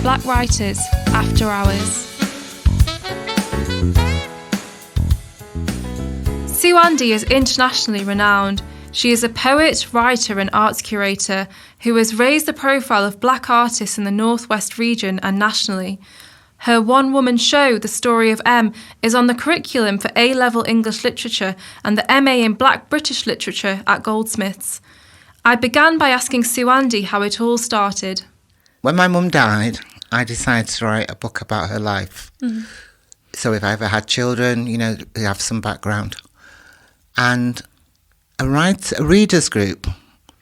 Black Writers After Hours. SuAndi is internationally renowned. She is a poet, writer and arts curator who has raised the profile of black artists in the Northwest region and nationally. Her one-woman show, The Story of M, is on the curriculum for A-level English literature and the MA in Black British Literature at Goldsmiths. I began by asking SuAndi how it all started. When my mum died, I decided to write a book about her life. Mm. So if I ever had children, you know, they have some background. And a readers group,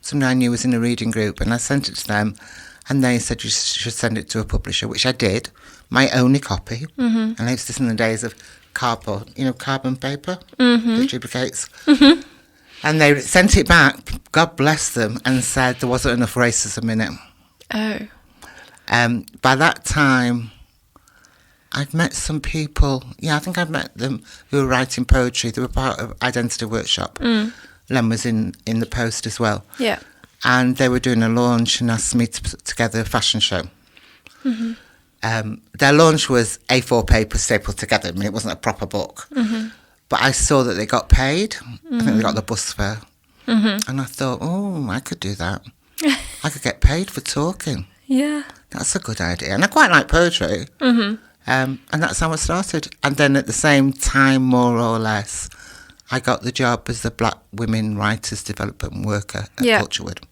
somebody I knew was in a reading group, and I sent it to them, and they said you should send it to a publisher, which I did, my only copy. Mm-hmm. And it's just in the days of cardboard, you know, carbon paper, that duplicates. Mm-hmm. And they sent it back, God bless them, and said there wasn't enough racism in it. Oh. By that time, I'd met some people, I think I'd met them who were writing poetry. They were part of Identity Workshop. Mm. Len was in the post as well. Yeah. And they were doing a launch and asked me to put together a fashion show. Mm-hmm. Their launch was A4 paper stapled together. I mean, it wasn't a proper book. Mm-hmm. But I saw that they got paid. Mm-hmm. I think they got the bus fare. Mm-hmm. And I thought, I could do that. I could get paid for talking. Yeah. That's a good idea. And I quite like poetry. Mm-hmm. And that's how it started. And then at the same time, more or less, I got the job as the Black Women Writers Development Worker at Cultureword.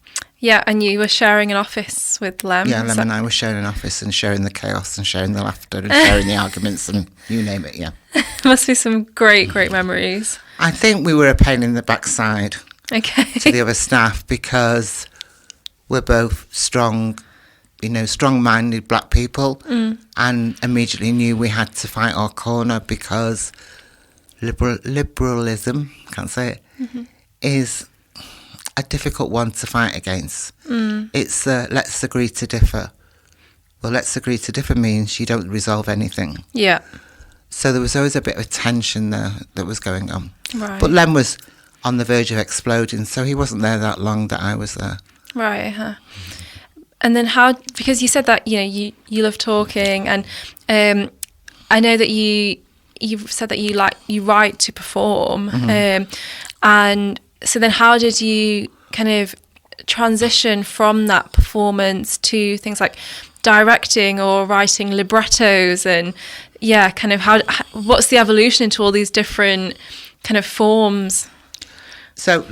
Yeah, and you were sharing an office with Lem. Yeah, Lem and I were sharing an office and sharing the chaos and sharing the laughter and sharing the arguments and you name it, yeah. Must be some great memories. I think we were a pain in the backside to the other staff because we're both strong-minded black people and immediately knew we had to fight our corner because liberalism, can't say it, is a difficult one to fight against. It's let's agree to differ. Well, let's agree to differ means you don't resolve anything. Yeah. So there was always a bit of tension there that was going on. Right. But Len was on the verge of exploding, so he wasn't there that long that I was there. Right, huh. And then because you said that, you love talking, and I know that you've said that you write to perform, and so then how did you kind of transition from that performance to things like directing or writing librettos, and kind of what's the evolution into all these different kind of forms? So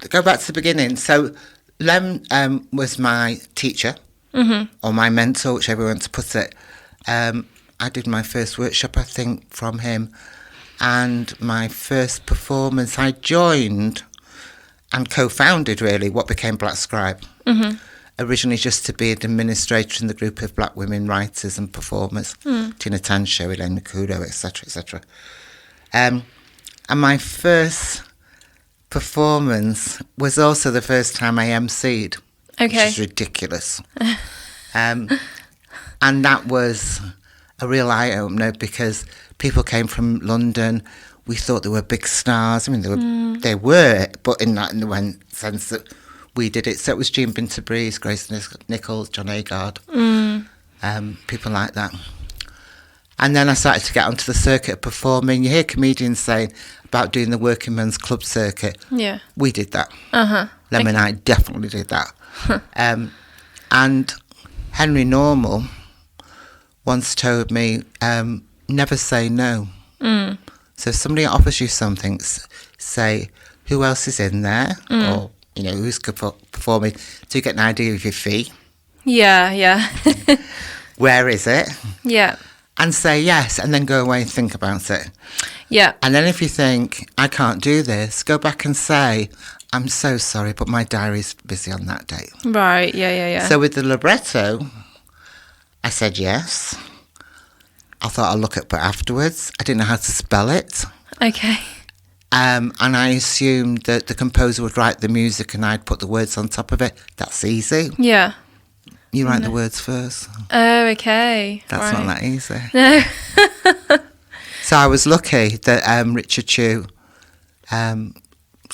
go back to the beginning. So Lem was my teacher, or my mentor, whichever you want to put it. I did my first workshop, I think, from him. And my first performance, I joined and co-founded, really, what became Black Scribe. Originally just to be an administrator in the group of black women writers and performers. Tina Tansho, Elaine Nakudo, etc., etc. And my first performance was also the first time I emceed, which is ridiculous. And that was a real eye-opener because people came from London. We thought they were big stars. I mean, they were, but in the sense that we did it. So it was Jean Binter-Breeze, Grace Nichols, John Agard, people like that. And then I started to get onto the circuit of performing. You hear comedians saying about doing the working men's club circuit. Yeah. We did that. Lem and I definitely did that. And Henry Normal once told me, never say no. So if somebody offers you something, say, who else is in there? Or, who's performing? So you get an idea of your fee. Yeah. Where is it? Yeah. And say yes, and then go away and think about it. Yeah. And then if you think, I can't do this, go back and say, I'm so sorry, but my diary's busy on that date. Right, yeah. So with the libretto, I said yes. I thought I'll look at it afterwards. I didn't know how to spell it. Okay. And I assumed that the composer would write the music and I'd put the words on top of it. That's easy. Yeah. You write the words first. Oh, okay. That's right. not that easy. No. So I was lucky that Richard Chew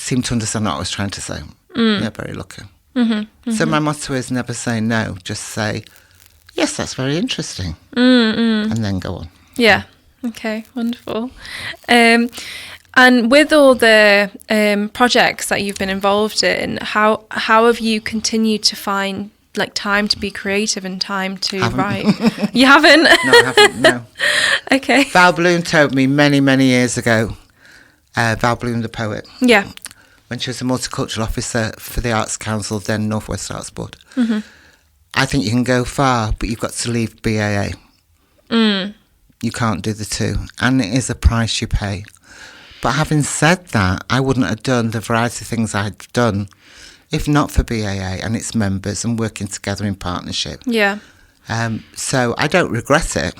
seemed to understand what I was trying to say. Yeah, very lucky. So my motto is never say no, just say, yes, that's very interesting, and then go on. Yeah. Okay, wonderful. And with all the projects that you've been involved in, how have you continued to find like time to be creative and time to write? You haven't? No, I haven't, no. Okay. Val Bloom told me many, many years ago, Val Bloom, the poet, Yeah. when she was a multicultural officer for the Arts Council, then North West Arts Board. I think you can go far, but you've got to leave BAA. You can't do the two, and it is a price you pay. But having said that, I wouldn't have done the variety of things I've done if not for BAA and its members and working together in partnership. Yeah. So I don't regret it.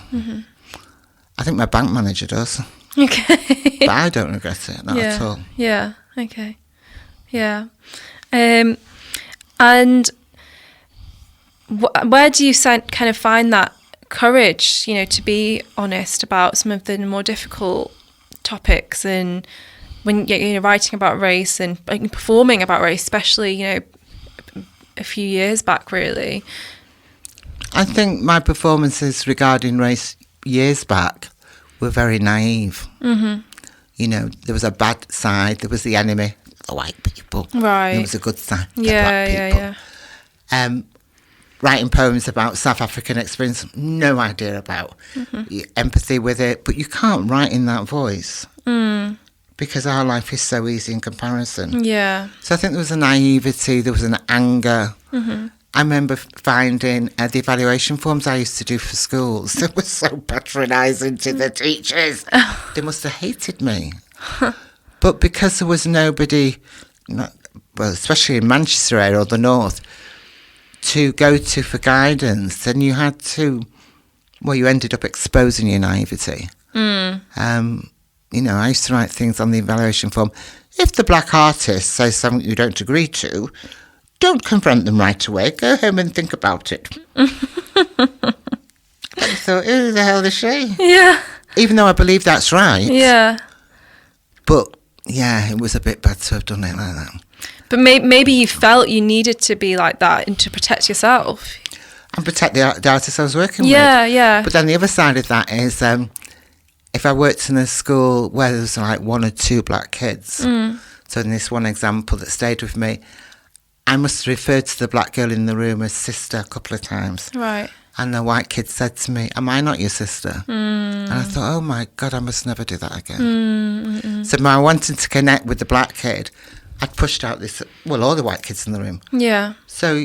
I think my bank manager does. Okay. But I don't regret it, not at all. Yeah. Okay. Yeah. And where do you kind of find that courage, to be honest about some of the more difficult topics, and when you're writing about race and performing about race, especially, a few years back, really? I think my performances regarding race years back were very naive. There was a bad side, there was the enemy, the white people. Right. There was a good side, the Yeah, black people. Writing poems about South African experience, no idea about empathy with it, but you can't write in that voice because our life is so easy in comparison. Yeah. So I think there was a naivety, there was an anger. I remember finding the evaluation forms I used to do for schools that were so patronising to the teachers. They must have hated me. But because there was nobody, especially in Manchester area or the north, to go to for guidance, then you had to, you ended up exposing your naivety. I used to write things on the evaluation form. If the black artist says something you don't agree to, don't confront them right away. Go home and think about it. I thought, who the hell is she? Yeah. Even though I believe that's right. Yeah. But, yeah, it was a bit bad to have done it like that. But maybe you felt you needed to be like that and to protect yourself. And protect the artists I was working with. Yeah. But then the other side of that is, if I worked in a school where there was like one or two black kids, so in this one example that stayed with me, I must have referred to the black girl in the room as sister a couple of times. Right. And the white kid said to me, am I not your sister? And I thought, oh my God, I must never do that again. So my wanting to connect with the black kid, I'd pushed out all the white kids in the room. Yeah. So,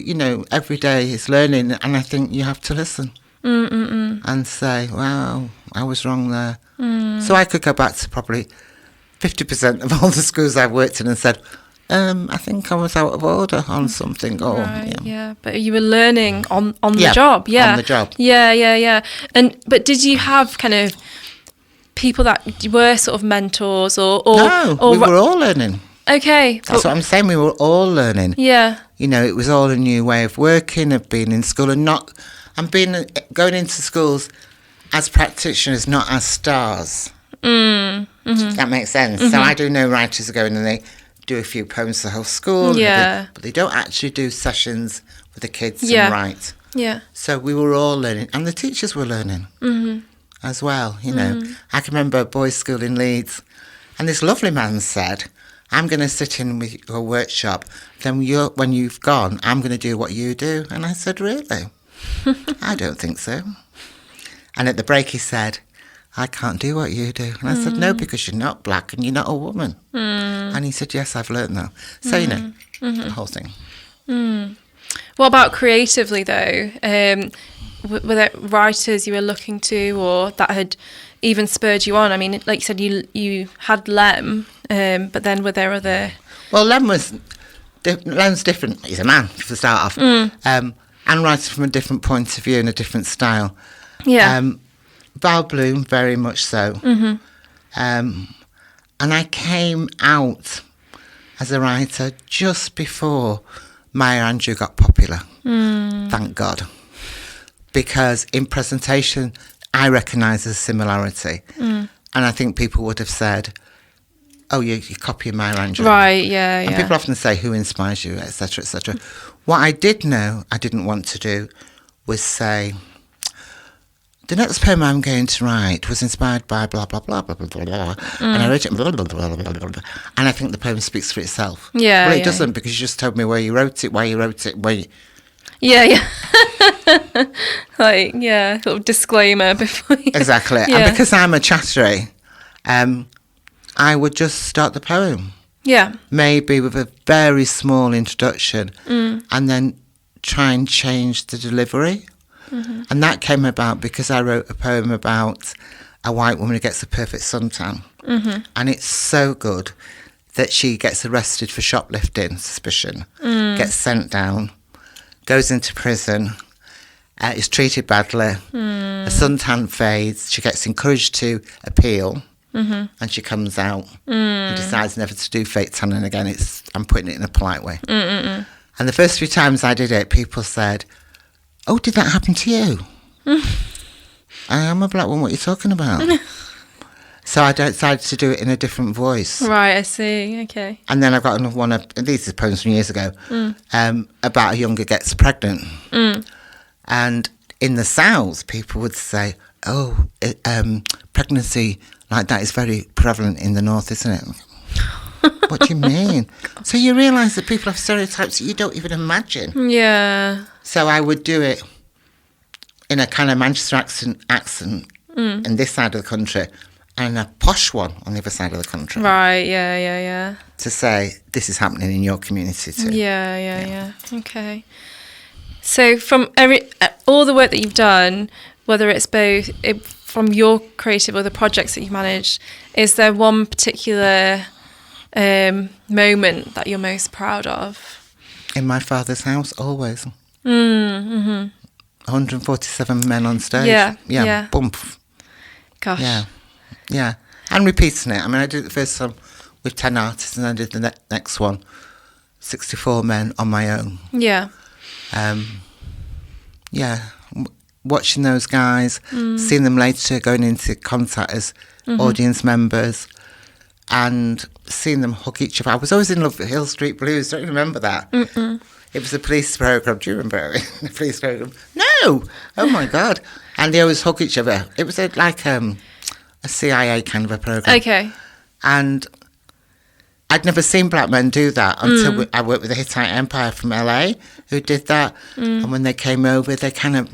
every day is learning, and I think you have to listen and say, wow, I was wrong there. So I could go back to probably 50% of all the schools I've worked in and said, I think I was out of order on something. But you were learning on the job. Yeah. On the job. Yeah. But did you have kind of people that were sort of mentors or No, we were all learning. Okay. That's what I'm saying. We were all learning. Yeah. It was all a new way of working, of being in school, and going into schools as practitioners, not as stars. That makes sense. So I do know writers are going and they do a few poems to the whole school. Yeah. But they don't actually do sessions with the kids and write. Yeah. So we were all learning, and the teachers were learning as well. I can remember a boys' school in Leeds, and this lovely man said, I'm going to sit in with your workshop, then when you've gone, I'm going to do what you do. And I said, really? I don't think so. And at the break he said, I can't do what you do. And I said, no, because you're not black and you're not a woman. And he said, yes, I've learned that. So, the whole thing. What about creatively, though? Were there writers you were looking to or that had even spurred you on? I mean, like you said, you had Lem, but then were there other... Well, Lem's different. He's a man, to start off. And writes from a different point of view and a different style. Yeah. Val Bloom, very much so. And I came out as a writer just before Maya Angelou got popular. Thank God. Because in presentation, I recognise a similarity. And I think people would have said, oh, you're copying my handwriting. Right, yeah, And people often say, who inspires you, etc., etc. What I did know I didn't want to do was say, the next poem I'm going to write was inspired by blah, blah, blah, blah, blah, blah, blah. And I wrote it, blah, blah, blah, blah, blah, blah. And I think the poem speaks for itself. Yeah, well, it doesn't, because you just told me where you wrote it, why you wrote it, where you... Yeah. Like, yeah, sort of disclaimer before you... Exactly. Yeah. And because I'm a chattery, I would just start the poem. Yeah. Maybe with a very small introduction and then try and change the delivery. Mm-hmm. And that came about because I wrote a poem about a white woman who gets a perfect suntan. Mm-hmm. And it's so good that she gets arrested for shoplifting suspicion, gets sent down, goes into prison, is treated badly, the suntan fades, she gets encouraged to appeal, and she comes out and decides never to do fake tanning again. I'm putting it in a polite way. And the first few times I did it, people said, oh, did that happen to you? I'm a black woman, what are you talking about? So I decided to do it in a different voice. Right, I see, okay. And then I've got another one, these are poems from years ago, about a young girl gets pregnant. And in the South, people would say, oh, pregnancy like that is very prevalent in the North, isn't it? What do you mean? So you realise that people have stereotypes that you don't even imagine. Yeah. So I would do it in a kind of Manchester accent in this side of the country, and a posh one on the other side of the country. Right, yeah. To say, this is happening in your community too. Yeah. Okay. So from all the work that you've done, whether it's both from your creative or the projects that you've managed, is there one particular moment that you're most proud of? In my father's house, always. 147 men on stage. Yeah. Bump. Gosh. Yeah. And repeating it. I mean, I did it the first time with 10 artists, and I did the next one, 64 men on my own. Yeah. Watching those guys, seeing them later going into contact as audience members, and seeing them hug each other. I was always in love with Hill Street Blues. Don't you remember that? It was a police programme. Do you remember it? The police programme? No! Oh, my God. And they always hug each other. It was like a CIA kind of a programme. Okay. And I'd never seen black men do that until I worked with the Hittite Empire from LA, who did that. And when they came over, they kind of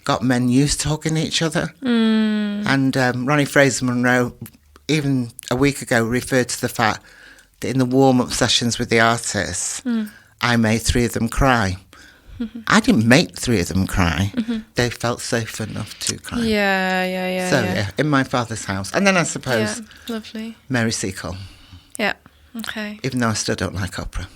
got men used to hugging each other. And Ronnie Fraser Monroe, even a week ago, referred to the fact that in the warm-up sessions with the artists, I made 3 of them cry. I didn't make 3 of them cry. They felt safe enough to cry. Yeah. So, in my father's house. And then I suppose Lovely. Mary Seacole. Yeah, okay. Even though I still don't like opera.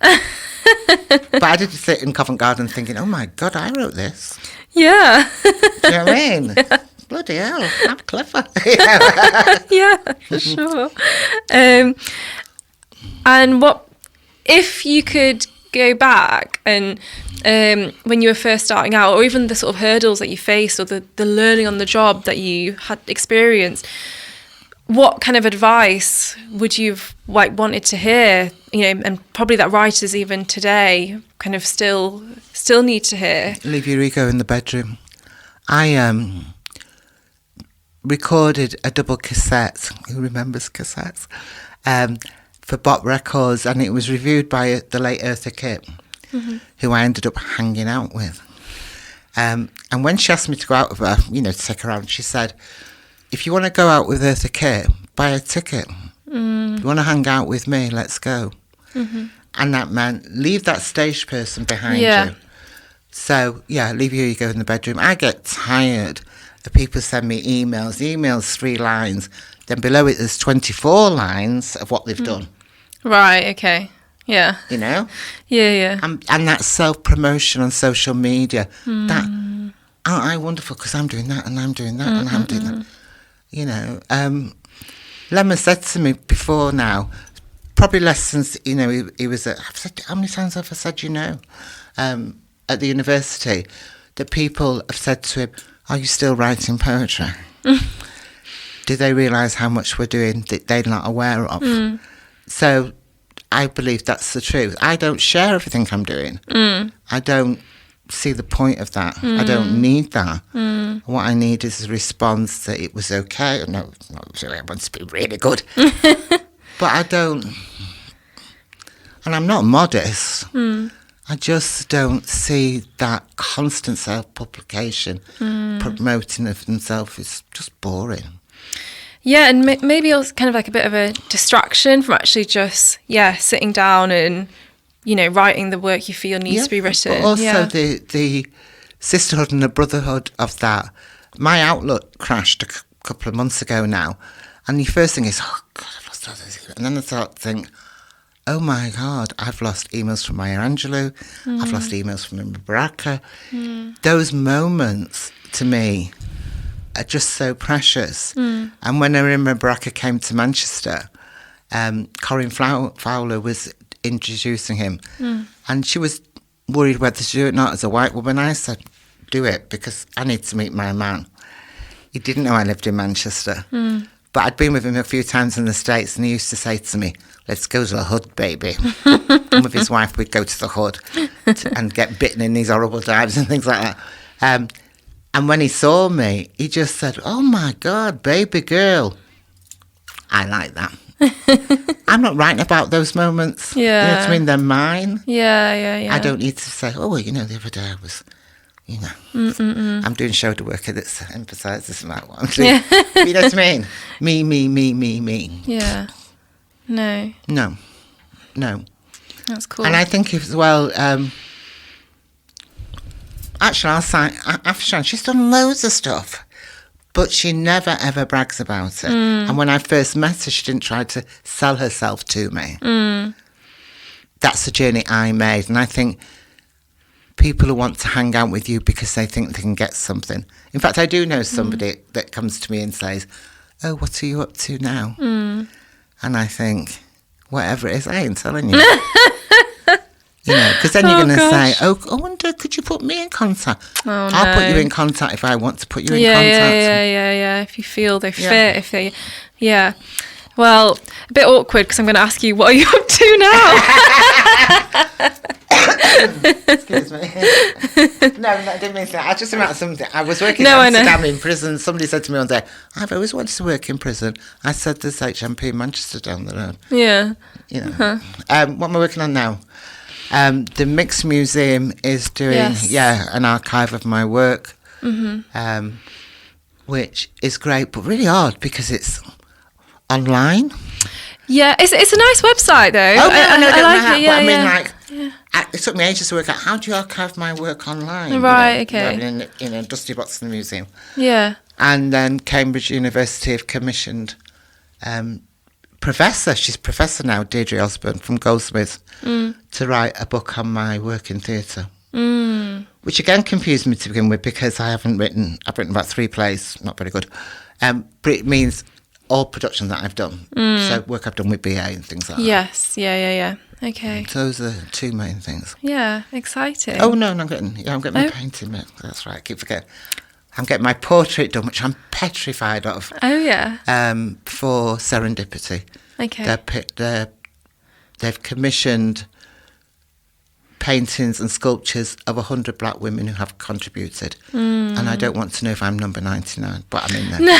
But I did sit in Covent Garden thinking, oh my God, I wrote this. Yeah. Do you know what I mean? Bloody hell, I'm clever. Yeah, for sure. And what, if you could go back and when you were first starting out, or even the sort of hurdles that you faced, or the learning on the job that you had experienced, what kind of advice would you have wanted to hear, and probably that writers even today kind of still need to hear? Leave your ego in the bedroom. I recorded a double cassette. Who remembers cassettes? For Bop Records, and it was reviewed by the late Eartha Kitt, who I ended up hanging out with. And when she asked me to go out with her, to take her around, she said, if you want to go out with Eartha Kitt, buy a ticket. If you want to hang out with me, let's go. And that meant leave that stage person behind you. So, leave your ego in the bedroom. I get tired of people send me emails. The email's 3 lines. Then below it, there's 24 lines of what they've done. Right, okay. Yeah. Yeah. And that self-promotion on social media. That, aren't I wonderful because I'm doing that and I'm doing that and I'm doing that. Lemma said to me before now, probably less since, he was how many times have I said, at the university, that people have said to him, are you still writing poetry? do they realise how much we're doing that they're not aware of? So I believe that's the truth. I don't share everything I'm doing. I don't see the point of that. I don't need that. What I need is a response that it was okay. No, not really. I want to be really good. But I don't, and I'm not modest. I just don't see that constant self-publication, promoting of themselves is just boring. Yeah, and maybe it's kind of like a bit of a distraction from actually just, sitting down and, writing the work you feel needs to be written. But also the sisterhood and the brotherhood of that. My Outlook crashed a couple of months ago now, and the first thing is, oh God, I've lost all those emails. And then I start to think, oh my God, I've lost emails from Maya Angelou. I've lost emails from Imre Baraka. Those moments, to me, are just so precious. And when Imre Baraka came to Manchester, Corinne Fowler was introducing him, and she was worried whether to do it or not as a white woman. I said, do it, because I need to meet my man. He didn't know I lived in Manchester, but I'd been with him a few times in the States, and he used to say to me, let's go to the hood, baby. And with his wife, we'd go to the hood and get bitten in these horrible dives and things like that. And when he saw me, he just said, oh my God, baby girl. I like that. I'm not writing about those moments. Yeah. You know what I mean? They're mine. Yeah. I don't need to say, oh, well, the other day I was, I'm doing shoulder work that emphasises about what I'm doing. You know what I mean? Me. Yeah. No. That's cool. And I think as well, actually, Afshan, she's done loads of stuff, but she never ever brags about it. And when I first met her, she didn't try to sell herself to me. That's the journey I made. And I think people who want to hang out with you because they think they can get something. In fact, I do know somebody that comes to me and says, oh, what are you up to now? And I think, whatever it is, I ain't telling you. Because then you're going to say, oh, I wonder, could you put me in contact? I'll put you in contact if I want to put you in contact. Yeah. If you feel they fit, if they, Well, a bit awkward because I'm going to ask you, what are you up to now? Excuse me. No, I didn't mean that. I just remembered something. I was working in Amsterdam in prison. Somebody said to me one day, I've always wanted to work in prison. I said, there's HMP in Manchester down the road. Yeah. What am I working on now? The Mixed Museum is doing an archive of my work, which is great, but really hard because it's online. Yeah, it's a nice website though. Oh, I like it. Yeah, but I mean, it took me ages to work out how do you archive my work online. Right, okay. In a dusty box in the museum. Yeah. And then Cambridge University have commissioned Professor, she's Professor now, Deirdre Osborne from Goldsmiths, to write a book on my work in theatre. Which again confused me to begin with because I've written about 3 plays, not very good. But it means all productions that I've done. So work I've done with BA and things like that. Yes, yeah. Okay. So those are 2 main things. Yeah, exciting. Oh no, I'm getting my painting. That's right, I keep forgetting. I'm getting my portrait done, which I'm petrified of. Oh yeah. For Serendipity. Okay. They've commissioned paintings and sculptures of 100 black women who have contributed. And I don't want to know if I'm number 99, but I'm in there. No.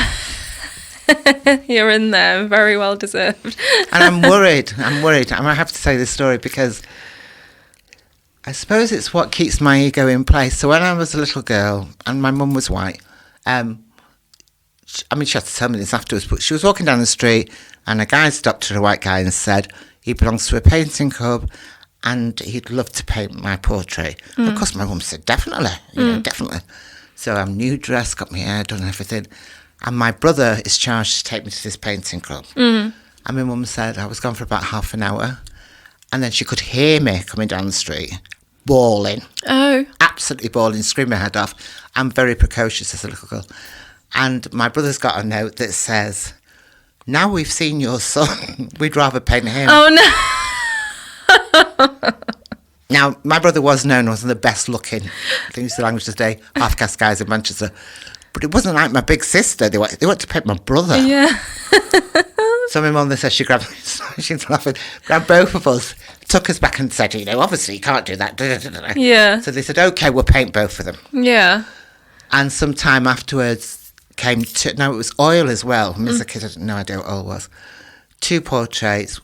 You're in there, very well deserved. And I'm worried. I have to say this story because I suppose it's what keeps my ego in place. So when I was a little girl, and my mum was white, she had to tell me this afterwards, but she was walking down the street and a guy stopped her, a white guy, and said he belongs to a painting club and he'd love to paint my portrait. Of course, my mum said, definitely, definitely. So I'm new dressed, got my hair done and everything. And my brother is charged to take me to this painting club. And my mum said I was gone for about half an hour. And then she could hear me coming down the street, bawling. Oh. Absolutely bawling, screaming my head off. I'm very precocious as a little girl. And my brother's got a note that says, now we've seen your son, we'd rather paint him. Oh, no. Now, my brother was known as the best looking, I think it's the language today, half-caste guys in Manchester. But it wasn't like my big sister. They went to paint my brother. Yeah. So my mum, they said she grabbed, she's laughing, grabbed both of us, took us back and said, obviously you can't do that. Yeah. So they said, okay, we'll paint both of them. Yeah. And some time afterwards it was oil as well. As a kid, I had no idea what oil was. 2 portraits.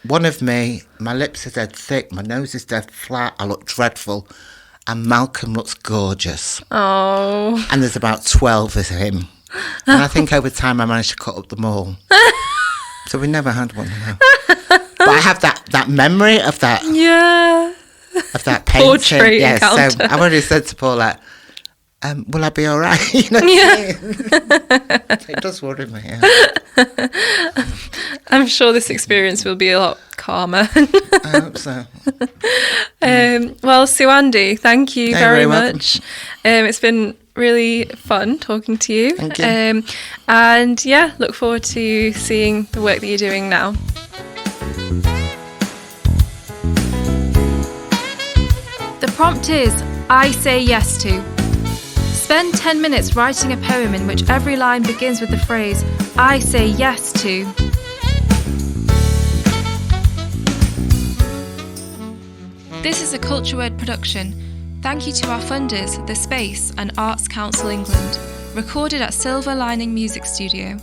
One of me, my lips are dead thick, my nose is dead flat, I look dreadful. And Malcolm looks gorgeous. Oh. And there's about 12 of him. And I think over time I managed to cut up them all. So we never had one. But I have that memory of that. Yeah. Of that painting. Portrait encounter. So I've already said to Paula, will I be all right? Yeah. It does worry me. Yeah. I'm sure this experience will be a lot calmer. I hope so. Well, SuAndi, thank you very much. It's been really fun talking to you. Thank you. And yeah, look forward to seeing the work that you're doing now. The prompt is, I say yes to. Spend 10 minutes writing a poem in which every line begins with the phrase, I say yes to. This is a Cultureword production. Thank you to our funders, The Space and Arts Council England. Recorded at Silver Lining Music Studio.